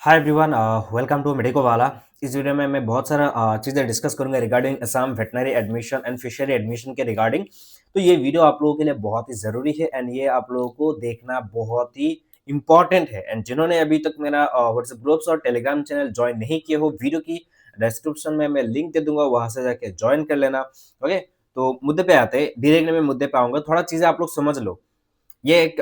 Hi everyone, welcome to Medico Wala. इस video में मैं बहुत सारा चीज़ें डिस्कस करूंगा regarding Assam veterinary admission and fishery admission के रिगार्डिंग। तो ये वीडियो आप लोगों के लिए बहुत ही ज़रूरी है एंड ये आप लोगों को देखना बहुत ही इंपॉर्टेंट है। एंड जिन्होंने अभी तक मेरा व्हाट्सएप ग्रुप्स और टेलीग्राम चैनल ज्वाइन नहीं किए हो, वीडियो की डिस्क्रिप्शन में मैं लिंक दे दूंगा, वहां से जाके ज्वाइन कर लेना। ओके, तो मुद्दे पे आते हैं, डायरेक्टली मैं मुद्दे पे आऊंगा। थोड़ा चीज़ें आप लोग समझ लो। ये एक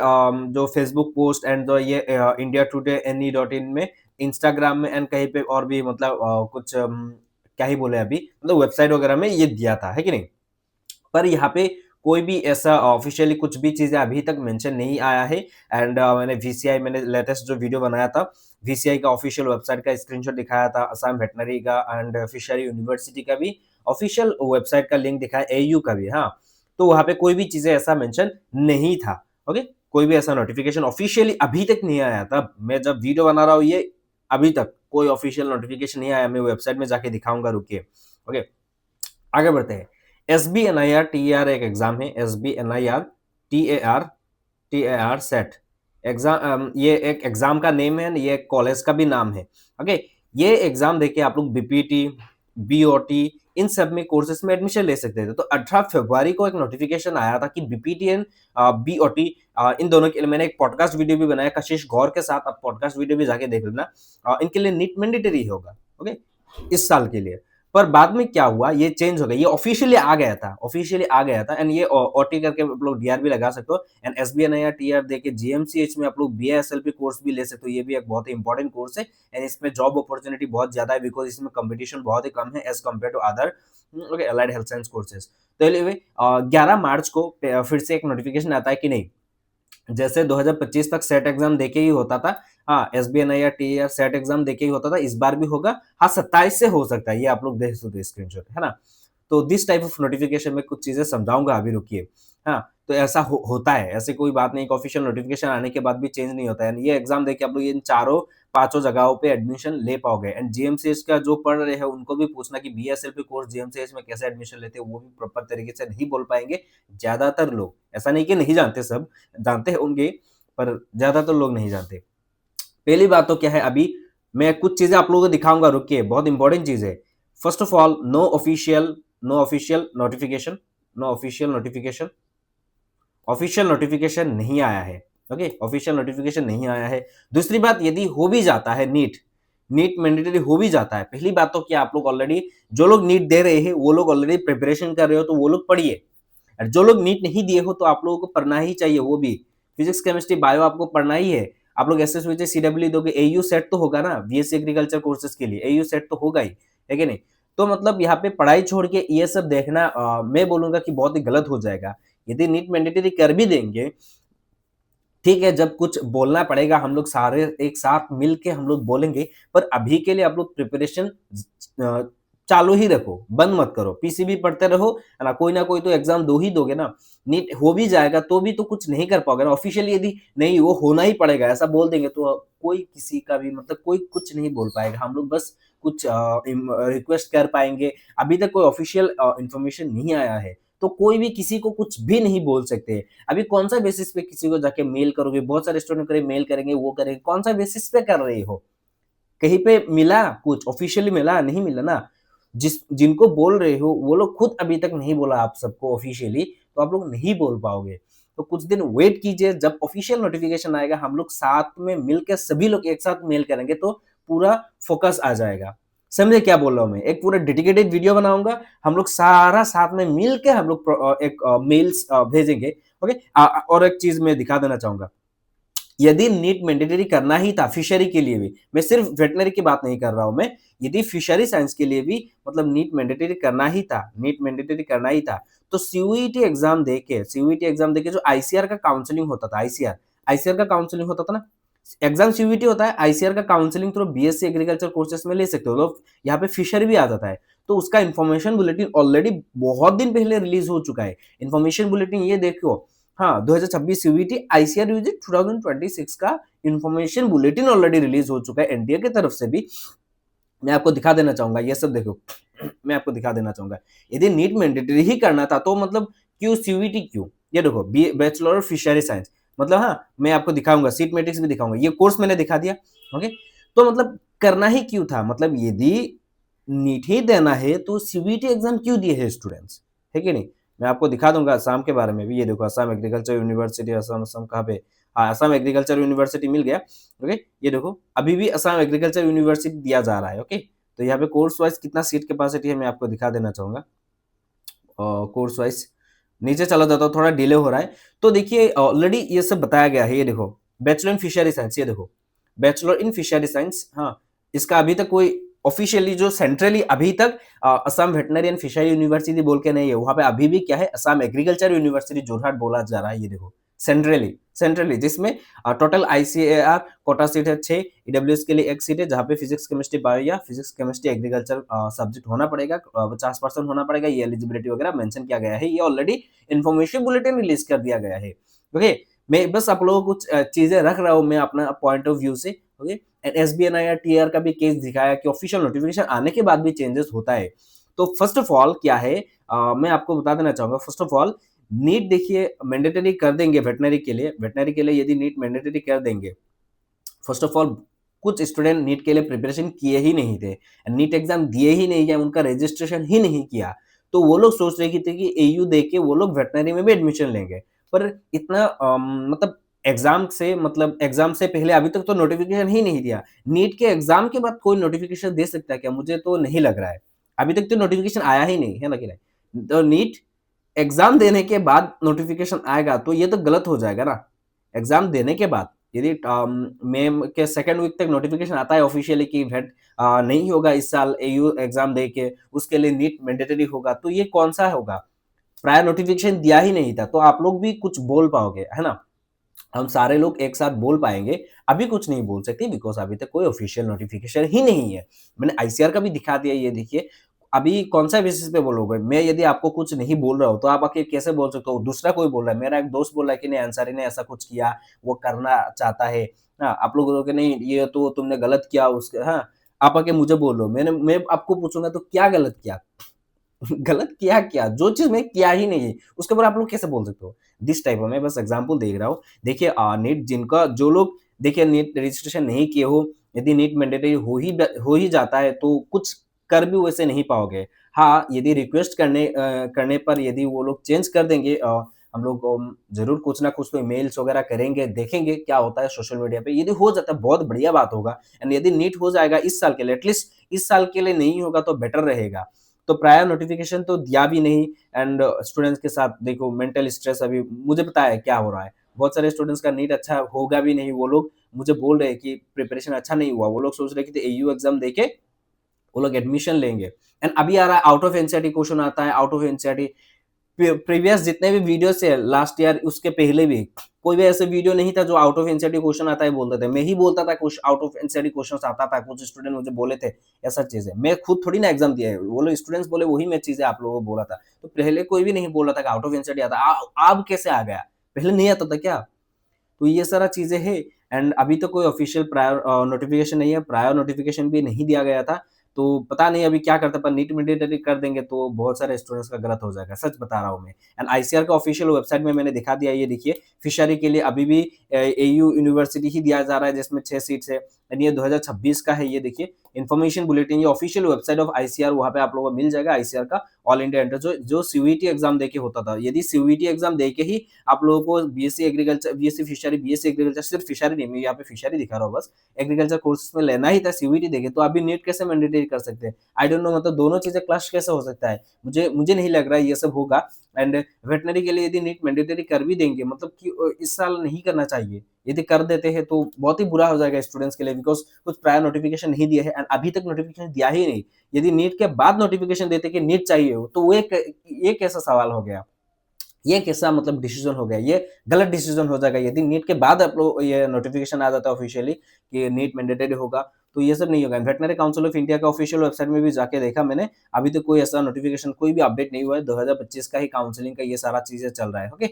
जो फेसबुक पोस्ट एंड जो ये इंडिया टुडे NE.in में, इंस्टाग्राम में एंड कहीं पे और भी, मतलब कुछ क्या ही बोले अभी, मतलब वेबसाइट वगैरह में ये दिया था, है कि नहीं? पर यहाँ पे कोई भी ऐसा ऑफिशियली कुछ भी चीज़ें अभी तक मेंशन नहीं आया है। एंड मैंने लेटेस्ट जो वीडियो बनाया था, वीसीआई का ऑफिशियल वेबसाइट का स्क्रीनशॉट दिखाया था, असम वेटनरी का एंड फिशरी यूनिवर्सिटी का भी ऑफिशियल वेबसाइट का लिंक दिखाया, एयू का भी। हाँ, तो वहाँ पे कोई भी चीज़ें ऐसा मेंशन नहीं था। ओके, कोई भी ऐसा नोटिफिकेशन ऑफिशियली अभी तक नहीं आया था। मैं जब वीडियो बना रहा हूँ, ये अभी तक कोई ऑफिशियल नोटिफिकेशन नहीं आया। मैं वेबसाइट में जाके दिखाऊंगा, रुकिए। ओके, आगे बढ़ते हैं। SBNIR TAR एक एग्जाम है, SBNIR TAR सेट एग्जाम। ये एक एग्जाम का नेम है, ये एक कॉलेज का भी नाम है। ओके, ये एग्जाम देके आप लोग बीपीटी, बीओटी, इन सब में कोर्सेज में एडमिशन ले सकते थे। तो 18 फरवरी को एक नोटिफिकेशन आया था कि बीपीटी एंड बीओटी, इन दोनों के लिए मैंने एक पॉडकास्ट वीडियो भी बनाया कशिश गौर के साथ। आप पॉडकास्ट वीडियो भी जाके देख लेना। इनके लिए नीट मैंडेटरी होगा। ओके, इस साल के लिए। पर बाद में क्या हुआ, ये चेंज हो गया। ये ऑफिशियली आ गया था, ऑफिशियली आ गया था। एंड ये ओटी करके आप लोग डीआर भी लगा सकते हो। एंड एसबीएनआईआर टीआर देके जीएमसीएच में आप लोग बीएसएलपी कोर्स भी ले सकते हो। ये भी एक बहुत ही इंपॉर्टेंट कोर्स है एंड इसमें जॉब अपॉर्चुनिटी बहुत ज्यादा है, बिकॉज इसमें कंपटीशन बहुत ही कम है as compare to other allied health science courses. तो 11 मार्च को फिर से एक नोटिफिकेशन आता है कि नहीं, जैसे 2025 तक सेट एग्जाम देके ही होता था। हाँ, एसबीएनआईआर टीआर सेट एग्जाम देके ही होता था, इस बार भी होगा। हाँ, 27 से हो सकता है, ये आप लोग देख सकते हो स्क्रीनशॉट, है ना? तो दिस टाइप ऑफ नोटिफिकेशन में कुछ चीजें समझाऊंगा, अभी रुकिए। हाँ, तो ऐसा होता है, ऐसे कोई बात नहीं कि ऑफिशियल नोटिफिकेशन आने के बाद भी चेंज नहीं होता है। ये एग्जाम देके आप लोग इन चारों पांचों जगहों पे एडमिशन ले पाओगे। एंड जीएमसीएच का जो पढ़ रहे हैं उनको भी पूछना कि बीएसएलपी कोर्स जीएमसीएच में कैसे एडमिशन लेते हैं, वो भी प्रॉपर तरीके से नहीं बोल पाएंगे ज्यादातर लोग। ऐसा नहीं कि नहीं जानते, सब जानते होंगे, पर ज्यादातर लोग नहीं जानते। पहली बात तो क्या है, अभी मैं कुछ चीजें आप लोगों को दिखाऊंगा, रुकिए, बहुत इंपॉर्टेंट चीज है। First of all, no official notification, no official notification, official notification नहीं आया है। ओके, ऑफिशियल नोटिफिकेशन नहीं आया है। दूसरी बात, यदि हो भी जाता है नीट, नीट मैंडेटरी हो भी जाता है, पहली बात तो क्या, आप लोग ऑलरेडी, जो लोग नीट दे रहे हैं वो लोग ऑलरेडी प्रिपरेशन कर रहे हो, तो वो लोग पढ़िए। और जो लोग नीट नहीं दिए हो, तो आप लोगों को पढ़ना ही चाहिए, वो भी फिजिक्स केमिस्ट्री बायो आपको पढ़ना ही है। आप लोग एसएसवीटी सीडब्ल्यू दोगे, एयू सेट तो होगा ना, बीएससी एग्रीकल्चर कोर्सेज के लिए एयू सेट तो होगा ही, है कि नहीं? तो मतलब यहाँ पे पढ़ाई छोड़ के ये सब देखना, मैं बोलूंगा कि बहुत ही गलत हो जाएगा। यदि नीट मैंडेटरी कर भी देंगे, ठीक है, जब कुछ बोलना पड़ेगा हम लोग सारे एक साथ मिल के हम लोग बोलेंगे। पर अभी के लिए आप लोग प्रिपरेशन चालू ही रखो, बंद मत करो, पीसीबी पढ़ते रहो, है ना कोई तो एग्जाम दो ही दोगे ना। नीट हो भी जाएगा तो भी तो कुछ नहीं कर पाओगे ना ऑफिशियली। यदि नहीं, वो होना ही पड़ेगा ऐसा बोल देंगे, तो कोई किसी का भी, मतलब कोई कुछ नहीं बोल पाएगा। हम लोग बस कुछ रिक्वेस्ट कर पाएंगे। अभी तक कोई ऑफिशियल इंफॉर्मेशन नहीं आया है, तो कोई भी किसी को कुछ भी नहीं बोल सकते। अभी कौन सा बेसिस पे किसी को जाके मेल करोगे? बहुत सारे स्टूडेंट करेंगे, मेल करेंगे, वो करेंगे, कौन सा बेसिस पे कर रहे हो? कहीं पे मिला कुछ ऑफिशियली? मिला नहीं, मिला ना। जिनको बोल रहे हो वो लोग खुद अभी तक नहीं बोला आप सबको ऑफिशियली, तो आप लोग नहीं बोल पाओगे। तो कुछ दिन वेट कीजिए, जब ऑफिशियल नोटिफिकेशन आएगा हम लोग साथ में मिलकर सभी लोग एक साथ मेल करेंगे, तो पूरा फोकस आ जाएगा। समझे क्या बोल रहा हूँ मैं? एक पूरा डेडिकेटेड वीडियो बनाऊंगा, हम लोग सारा साथ में मिल के हम लोग एक मेल्स भेजेंगे। ओके, और एक चीज मैं दिखा देना चाहूंगा, यदि नीट मैंडेटरी करना ही था फिशरी के लिए भी, मैं सिर्फ वेटनरी की बात नहीं कर रहा हूं मैं, यदि फिशरी साइंस के लिए भी मतलब नीट मैंडेटरी करना ही था, नीट मैंडेटरी करना ही था, तो सीयूईटी एग्जाम देके जो आईसीआर का काउंसलिंग होता था, आईसीआर का काउंसलिंग होता था ना, एग्जाम सीयूईटी होता है, आईसीआर का counselling through BSc agriculture courses में ले सकते हो लोग। यहाँ पे फिशरी भी आ जाता है, तो उसका इन्फॉर्मेशन बुलेटिन ऑलरेडी बहुत दिन पहले रिलीज हो चुका है। इन्फॉर्मेशन बुलेटिन ये देखो, हाँ, 2026 सीवीटी आईसीआर यूजी 2026 का इंफॉर्मेशन बुलेटिन ऑलरेडी रिलीज हो चुका है एनटीए की तरफ से भी। मैं आपको दिखा देना चाहूंगा, ये सब देखो, मैं आपको दिखा देना चाहूंगा। यदि नीट मैंडेटरी ही करना था तो मतलब क्यों सीवीटी, क्यों? ये देखो, बैचलर ऑफ फिशरी साइंस, मतलब हाँ, मैं आपको दिखाऊंगा, सीट मैट्रिक्स भी दिखाऊंगा, ये कोर्स मैंने दिखा दिया। ओके, तो मतलब करना ही क्यों था? मतलब यदि नीट ही देना है तो सीबीटी एग्जाम क्यों दिए हैं स्टूडेंट्स, है कि नहीं? मैं आपको दिखा दूंगा असम के बारे में भी। ये देखो असम एग्रीकल्चर यूनिवर्सिटी, असम असम कहाँ पे? हाँ, असम एग्रीकल्चर यूनिवर्सिटी मिल गया। ओके, ये देखो अभी भी असम एग्रीकल्चर यूनिवर्सिटी दिया जा रहा है। ओके, तो यहाँ पे कोर्स वाइज कितना सीट कैपेसिटी है मैं आपको दिखा देना चाहूंगा। कोर्स वाइज नीचे चला जाता हूँ, थोड़ा डिले हो रहा है। तो देखिए ऑलरेडी ये सब बताया गया है। ये देखो बैचलर इन फिशरी साइंस, ये देखो बैचलर इन फिशरी साइंस। हाँ, इसका अभी तक कोई ऑफिशियली जो सेंट्रली अभी तक Assam veterinary and fishery university बोल के नहीं है, वहां पे अभी भी क्या है, असम एग्रीकल्चर यूनिवर्सिटी जोरहाट बोला जा रहा है। ये देखो सेंट्रली सेंट्रली जिसमें टोटल आईसीएआर कोटा सीट है 6, ईडब्ल्यूएस के लिए 1 सीट है, जहाँ पे फिजिक्स केमिस्ट्री बायो या फिजिक्स केमिस्ट्री एग्रीकल्चर सब्जेक्ट होना पड़ेगा, 50% होना पड़ेगा। ये एलिजिबिलिटी वगैरह मेंशन किया गया है, ये ऑलरेडी इन्फॉर्मेशन बुलेटिन रिलीज कर दिया गया है। ओके, मैं बस आप लोगों को कुछ चीजें रख रहा हूँ मैं अपना पॉइंट ऑफ व्यू से। ओके, एसबीएनआई या टीआर का भी केस दिखाया कि ऑफिशियल नोटिफिकेशन आने के बाद भी चेंजेस होता है। तो फर्स्ट ऑफ ऑल क्या है, मैं आपको बता देना चाहूंगा। फर्स्ट ऑफ ऑल नीट देखिए मैंडेटरी कर देंगे वेटनरी के लिए। वेटनरी के लिए यदि नीट मैंडेटरी कर देंगे, फर्स्ट ऑफ ऑल कुछ स्टूडेंट नीट के लिए प्रिपरेशन किए ही नहीं थे, नीट एग्जाम दिए ही नहीं, या उनका रजिस्ट्रेशन ही नहीं किया, तो वो लोग सोच रहे थे कि एयू दे के वो लोग वेटनरी में भी एडमिशन लेंगे। पर इतना मतलब एग्जाम से पहले अभी तक तो नोटिफिकेशन ही नहीं दिया। नीट के एग्जाम के बाद कोई नोटिफिकेशन दे सकता है क्या? मुझे तो नहीं लग रहा है। अभी तक तो नोटिफिकेशन आया ही नहीं है ना कि नहीं। तो नीट एग्जाम देने के बाद नोटिफिकेशन आएगा तो ये तो गलत हो जाएगा ना। एग्जाम देने के बाद यदि मई के सेकंड वीक तक नोटिफिकेशन आता है ऑफिशियली कि वेट नहीं होगा इस साल एयू एग्जाम दे के, उसके लिए नीट मैंडेटरी होगा, तो ये कौन सा होगा? प्रायर नोटिफिकेशन दिया ही नहीं था, तो आप लोग भी कुछ बोल पाओगे, है ना? हम सारे लोग एक साथ बोल पाएंगे। अभी कुछ नहीं बोल सकते बिकॉज अभी तक कोई ऑफिशियल नोटिफिकेशन ही नहीं है। मैंने आईसीआर का भी दिखा दिया, ये देखिए। अभी कौन सा बेसिस पे बोलोगे? मैं यदि आपको कुछ नहीं बोल रहा हूँ तो आप आके कैसे बोल सकते हो? दूसरा कोई बोल रहा है, मेरा एक दोस्त बोल रहा है कि नहीं अंसारी ने ऐसा कुछ किया, वो करना चाहता है। हाँ, आप लोग बोलोगे नहीं ये तो तुमने गलत किया उसके। हाँ, आप आके मुझे बोल रहे हो, मैं आपको पूछूंगा तो क्या गलत किया? गलत किया क्या? जो चीज मैं किया ही नहीं है उसके ऊपर आप लोग कैसे बोल सकते हो? दिस टाइप ऑफ, मैं बस एग्जांपल देख रहा हूँ। देखिए नीट जिनका जो लोग देखिए नीट रजिस्ट्रेशन नहीं किए हो, यदि नीट मैंडेटरी हो ही जाता है तो कुछ कर भी वैसे नहीं पाओगे। हाँ, यदि रिक्वेस्ट करने पर यदि वो लोग चेंज कर देंगे, हम लोग जरूर कुछ ना कुछ तो ईमेल्स वगैरह करेंगे, देखेंगे क्या होता है सोशल मीडिया पे। यदि हो जाता है बहुत बढ़िया बात होगा। एंड यदि नीट हो जाएगा इस साल के लिए, एटलीस्ट इस साल के लिए नहीं होगा तो बेटर रहेगा। तो प्रायर नोटिफिकेशन तो दिया भी नहीं। एंड स्टूडेंट्स के साथ देखो मेंटल स्ट्रेस अभी मुझे पता है क्या हो रहा है। बहुत सारे स्टूडेंट्स का नीट अच्छा होगा भी नहीं, वो लोग मुझे बोल रहे हैं कि प्रिपरेशन अच्छा नहीं हुआ। वो लोग सोच रहे हैं कि एयू एग्जाम देके वो लोग एडमिशन लेंगे। एंड अभी आ रहा है आउट ऑफ एनसीईआरटी क्वेश्चन आता है, आउट ऑफ एनसीईआरटी प्रीवियस जितने भी वीडियो है लास्ट ईयर उसके पहले भी कोई भी ऐसे वीडियो नहीं था जो आउट ऑफ एनसीईआरटी क्वेश्चन आता है बोलते थे। मैं ही बोलता था कुछ आउट ऑफ एनसीईआरटी क्वेश्चन आता था, कुछ स्टूडेंट मुझे बोले थे ऐसा चीज है। मैं खुद थोड़ी ना एग्जाम दिया है, वो लोग स्टूडेंट्स बोले वही मैं चीजें आप लोगों को बोला था। तो पहले कोई भी नहीं बोला था कि आउट ऑफ एनसीईआरटी आता अब कैसे आ गया? पहले नहीं आता था क्या? तो ये सारा चीजें है। एंड अभी तो कोई ऑफिशियल प्रायर नोटिफिकेशन नहीं है, प्रायर नोटिफिकेशन भी नहीं दिया गया था। तो पता नहीं अभी क्या करता, पर नीट मैंडेटरी कर देंगे तो बहुत सारे स्टूडेंट्स का गलत हो जाएगा, सच बता रहा हूँ मैं। एंड आईसीआर का ऑफिशियल वेबसाइट में मैंने दिखा दिया, ये देखिए फिशरी के लिए अभी भी एयू यूनिवर्सिटी ही दिया जा रहा है जिसमें 6 सीट्स है। एंड ये 2026 का है, ये देखिए इन्फॉर्मेशन बुलेटिन, ये ऑफिशियल वेबसाइट ऑफ आईसीआर, वहाँ पे आप लोगों को मिल जाएगा आईसीआर का ऑल इंडिया एंट्रेंस जो सीयूईटी एग्जाम देके होता था। यदि सीयूईटी एग्जाम देके ही आप लोगों को BSc agriculture, BSc fishery, BSc agriculture, सिर्फ फिशरी नहीं, मैं यहाँ पे फिशरी दिखा रहा हूँ बस, एग्रीकल्चर कोर्सेज में लेना ही था, सीयूईटी देके, तो अभी नीट कैसे मैंडेटरी कर सकते हैं? आई डोंट नो, मतलब दोनों चीजें क्लैश कैसे हो सकता है? मुझे नहीं लग रहा है ये सब होगा। एंड वेटनरी के लिए यदि नीट मैंडेटरी कर भी देंगे, मतलब कि इस साल नहीं करना चाहिए। यदि कर देते हैं तो बहुत ही बुरा हो जाएगा स्टूडेंट्स के लिए, बिकॉज कुछ प्रायर नोटिफिकेशन नहीं दिया है एंड अभी तक नोटिफिकेशन दिया ही नहीं। यदि नीट के बाद नोटिफिकेशन देते कि नीट चाहिए हो, तो वो ये कैसा सवाल हो गया? ये कैसा मतलब डिसीजन हो गया? ये गलत डिसीजन हो जाएगा। यदि नीट के बाद आप लोग ये नोटिफिकेशन आ जाता है ऑफिशियली कि नीट मैंडेटरी होगा, तो ये सब नहीं होगा। वेटनरी काउंसिल ऑफ इंडिया का ऑफिशियल वेबसाइट में भी जाके देखा मैंने, अभी तो कोई ऐसा नोटिफिकेशन, कोई भी अपडेट नहीं हुआ है। 2025 का ही काउंसलिंग का ये सारा चीजें चल रहा है। ओके,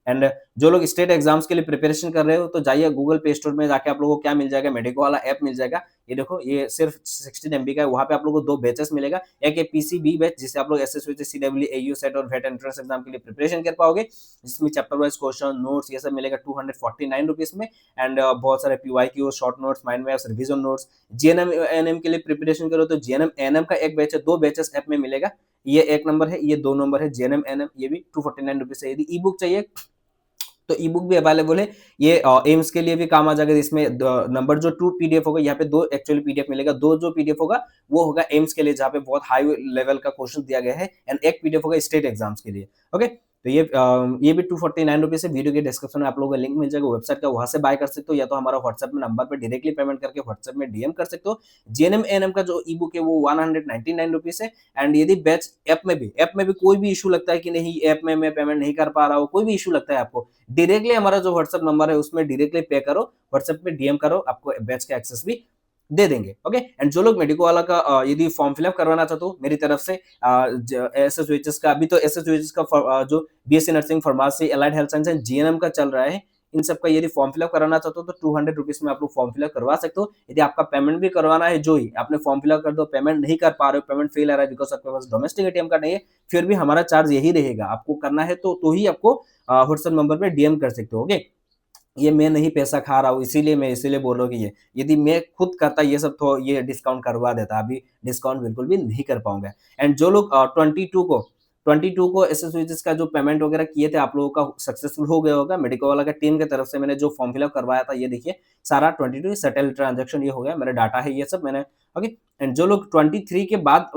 एंड जो लोग स्टेट एग्जाम्स के लिए प्रिपरेशन कर रहे हो तो जाइए गूगल प्ले स्टोर में जाके आप लोगों को क्या मिल जाएगा, मेडिको वाला ऐप मिल जाएगा। ये देखो ये सिर्फ 16 एमबी का है, वहाँ पे आप लोगों को 2 बैचेस मिलेगा। एक है पीसीबी बैच जिससे आप लोग एसएससी, सीडब्ल्यू, एयू, सेट और वेट एंट्रेंस एग्जाम के लिए प्रिपरेशन कर पाओगे, जिसमें चैप्टर वाइज क्वेश्चन, नोट्स ये सब मिलेगा 249 रुपीज में एंड बहुत सारे PYQ, short notes, mind maps, revision notes. GNM ANM के लिए प्रिपरेशन करो तो जीएनएम एएनएम का एक बैच है, 2 बैचेस ऐप में मिलेगा। ये 1 नंबर है, ये 2 नंबर है जीएनएम एएनएम, ये भी 249 रुपीज है। यदि ई बुक चाहिए तो ई बुक भी अवेलेबल है, ये एम्स के लिए भी काम आ जाएगा। इसमें नंबर जो 2 पीडीएफ होगा, यहाँ पे 2 एक्चुअली पीडीएफ मिलेगा, 2 जो पीडीएफ होगा वो होगा एम्स के लिए जहाँ पे बहुत हाई लेवल का क्वेश्चन दिया गया है एंड एक पीडीएफ होगा स्टेट एग्जाम्स के लिए। ओके, तो ये भी 249 रुपीज है। वीडियो के डिस्क्रिप्शन में आप लोगों को लिंक मिल जाएगा वेबसाइट का, वहां से बाय कर सकते हो या तो हमारा व्हाट्सएप में नंबर पे डायरेक्टली पेमेंट करके व्हाट्सएप में डीएम कर सकते हो। जीएनएम एएनएम का जो ई बुक है वो 199 रुपीज है एंड यदि बैच ऐप में भी कोई भी इशू लगता है कि नहीं ऐप में मैं पेमेंट नहीं कर पा रहा हूँ, कोई भी इशू लगता है आपको, डायरेक्टली हमारा जो व्हाट्सएप नंबर है उसमें डायरेक्टली पे करो, व्हाट्सएप में डीएम करो, आपको बैच का एक्सेस भी दे देंगे। ओके, एंड जो लोग मेडिको वाला का यदि फॉर्म फिलअप करवाना चाहते हो मेरी तरफ से एसएसयूएचएस का, अभी तो एसएसयूएचएस का जो BSc nursing, pharmacy, allied health science and GNM का चल रहा है, इन सब का यदि फॉर्म फिलअप कराना चाहते हो तो 200 रुपीज में आप लोग फॉर्म फिलअप करवा सकते हो। यदि आपका पेमेंट भी करवाना है, जो ही आपने फॉर्म फिलअप कर दो, पेमेंट नहीं कर पा रहे हो, पेमेंट फेल आ रहा है बिकॉज आपके पास डोमेस्टिक एटीएम कार्ड नहीं है, फिर भी हमारा चार्ज यही रहेगा। आपको करना है तो ही आपको व्हाट्सएप नंबर पे डीएम कर सकते हो। ओके, ये मैं नहीं पैसा खा रहा हूँ, इसीलिए बोल रहा हूँ कि ये यदि मैं खुद करता ये सब तो ये डिस्काउंट करवा देता, अभी डिस्काउंट बिल्कुल भी नहीं कर पाऊंगा। एंड जो लोग 22 को एसएसयूएचएस का जो पेमेंट वगैरह किए थे आप लोगों का सक्सेसफुल हो गया होगा। मेडिको वाला का टीम की तरफ से मैंने जो फॉर्म फिलअप करवाया था, ये देखिए सारा 22 सेटल ट्रांजेक्शन ये हो गया, मेरा डाटा है ये सब मैंने। ओके, एंड जो लोग 23 के बाद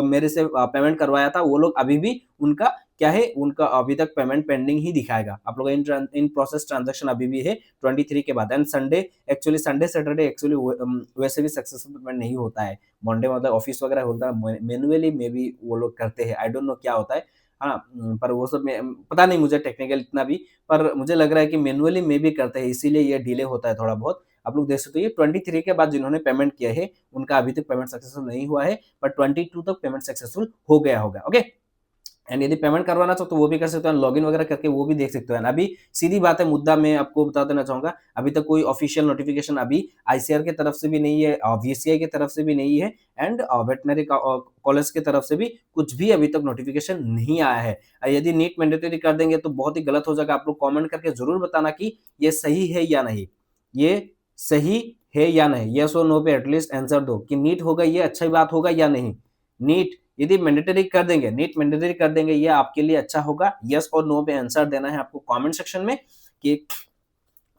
मेरे से पेमेंट करवाया था वो लोग अभी भी उनका क्या है, उनका अभी तक पेमेंट पेंडिंग ही दिखाएगा। आप लोग इन प्रोसेस ट्रांजैक्शन अभी भी है 23 के बाद। एंड संडे सैटरडे एक्चुअली वैसे भी सक्सेसफुल पेमेंट नहीं होता है। मंडे मतलब ऑफिस वगैरह होता है, मैनुअली मे बी वो लोग करते हैं, आई डोंट नो क्या होता है। हाँ, पर वो सब पता नहीं मुझे टेक्निकल इतना भी, पर मुझे लग रहा है कि मैनुअली मे भी करते हैं, इसीलिए ये डिले होता है थोड़ा बहुत। आप लोग देख सकते हो ये 23 के बाद जिन्होंने पेमेंट किया है उनका अभी तक पेमेंट सक्सेसफुल नहीं हुआ है, बट 22 तक पेमेंट सक्सेसफुल हो गया होगा। ओके, एंड यदि पेमेंट करवाना चाहो तो वो भी कर सकते हो, लॉगिन वगैरह करके वो भी देख सकते हो। अभी सीधी बात है, मुद्दा मैं आपको बता देना चाहूंगा, अभी तक कोई ऑफिशियल नोटिफिकेशन अभी आईसीआर की तरफ से भी नहीं है, वीसीआई की तरफ से भी नहीं है एंड वेटनरी कॉलेज की तरफ से भी कुछ भी अभी तक नोटिफिकेशन नहीं आया है। यदि नीट मैंडेटरी कर देंगे तो बहुत ही गलत हो जाएगा। आप लोग कॉमेंट करके जरूर बताना कि ये सही है या नहीं, ये सही है या नहीं, यस और नो पे एटलीस्ट आंसर दो कि नीट होगा ये अच्छी बात होगा या नहीं। नीट यदि मैंडेटरी कर देंगे, नीट मैंडेटरी कर देंगे, ये आपके लिए अच्छा होगा, यस और नो पे आंसर देना है आपको कमेंट सेक्शन में कि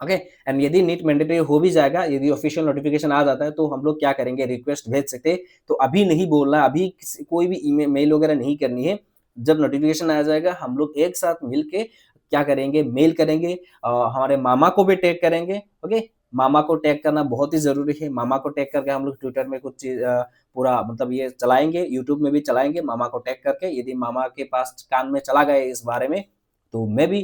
ओके। एंड यदि नीट मैंडेटरी हो भी जाएगा, यदि ऑफिशियल नोटिफिकेशन आ जाता है तो हम लोग क्या करेंगे, रिक्वेस्ट भेज सकते हैं। तो अभी नहीं बोलना, अभी कोई भी ईमेल वगैरह नहीं करनी है। जब नोटिफिकेशन आ जाएगा हम लोग एक साथ मिलके क्या करेंगे, मेल करेंगे, हमारे मामा को भी टैग करेंगे। ओके, मामा को टैग करना बहुत ही जरूरी है। मामा को टैग करके हम लोग ट्विटर में कुछ चीज पूरा मतलब ये चलाएंगे, यूट्यूब में भी चलाएंगे मामा को टैग करके। यदि मामा के पास कान में चला गया इस बारे में तो मैं भी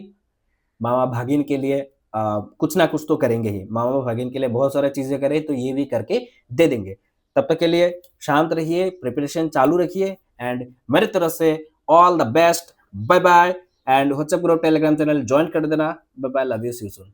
मामा भागिन के लिए कुछ ना कुछ तो करेंगे ही। मामा भागिन के लिए बहुत सारी चीजें करें तो ये भी करके दे देंगे। तब तक के लिए शांत रहिए, प्रिपरेशन चालू रखिए एंड मेरी तरफ से all the best. Bye bye and WhatsApp group, Telegram channel join कर देना। Bye bye, love you, see you soon.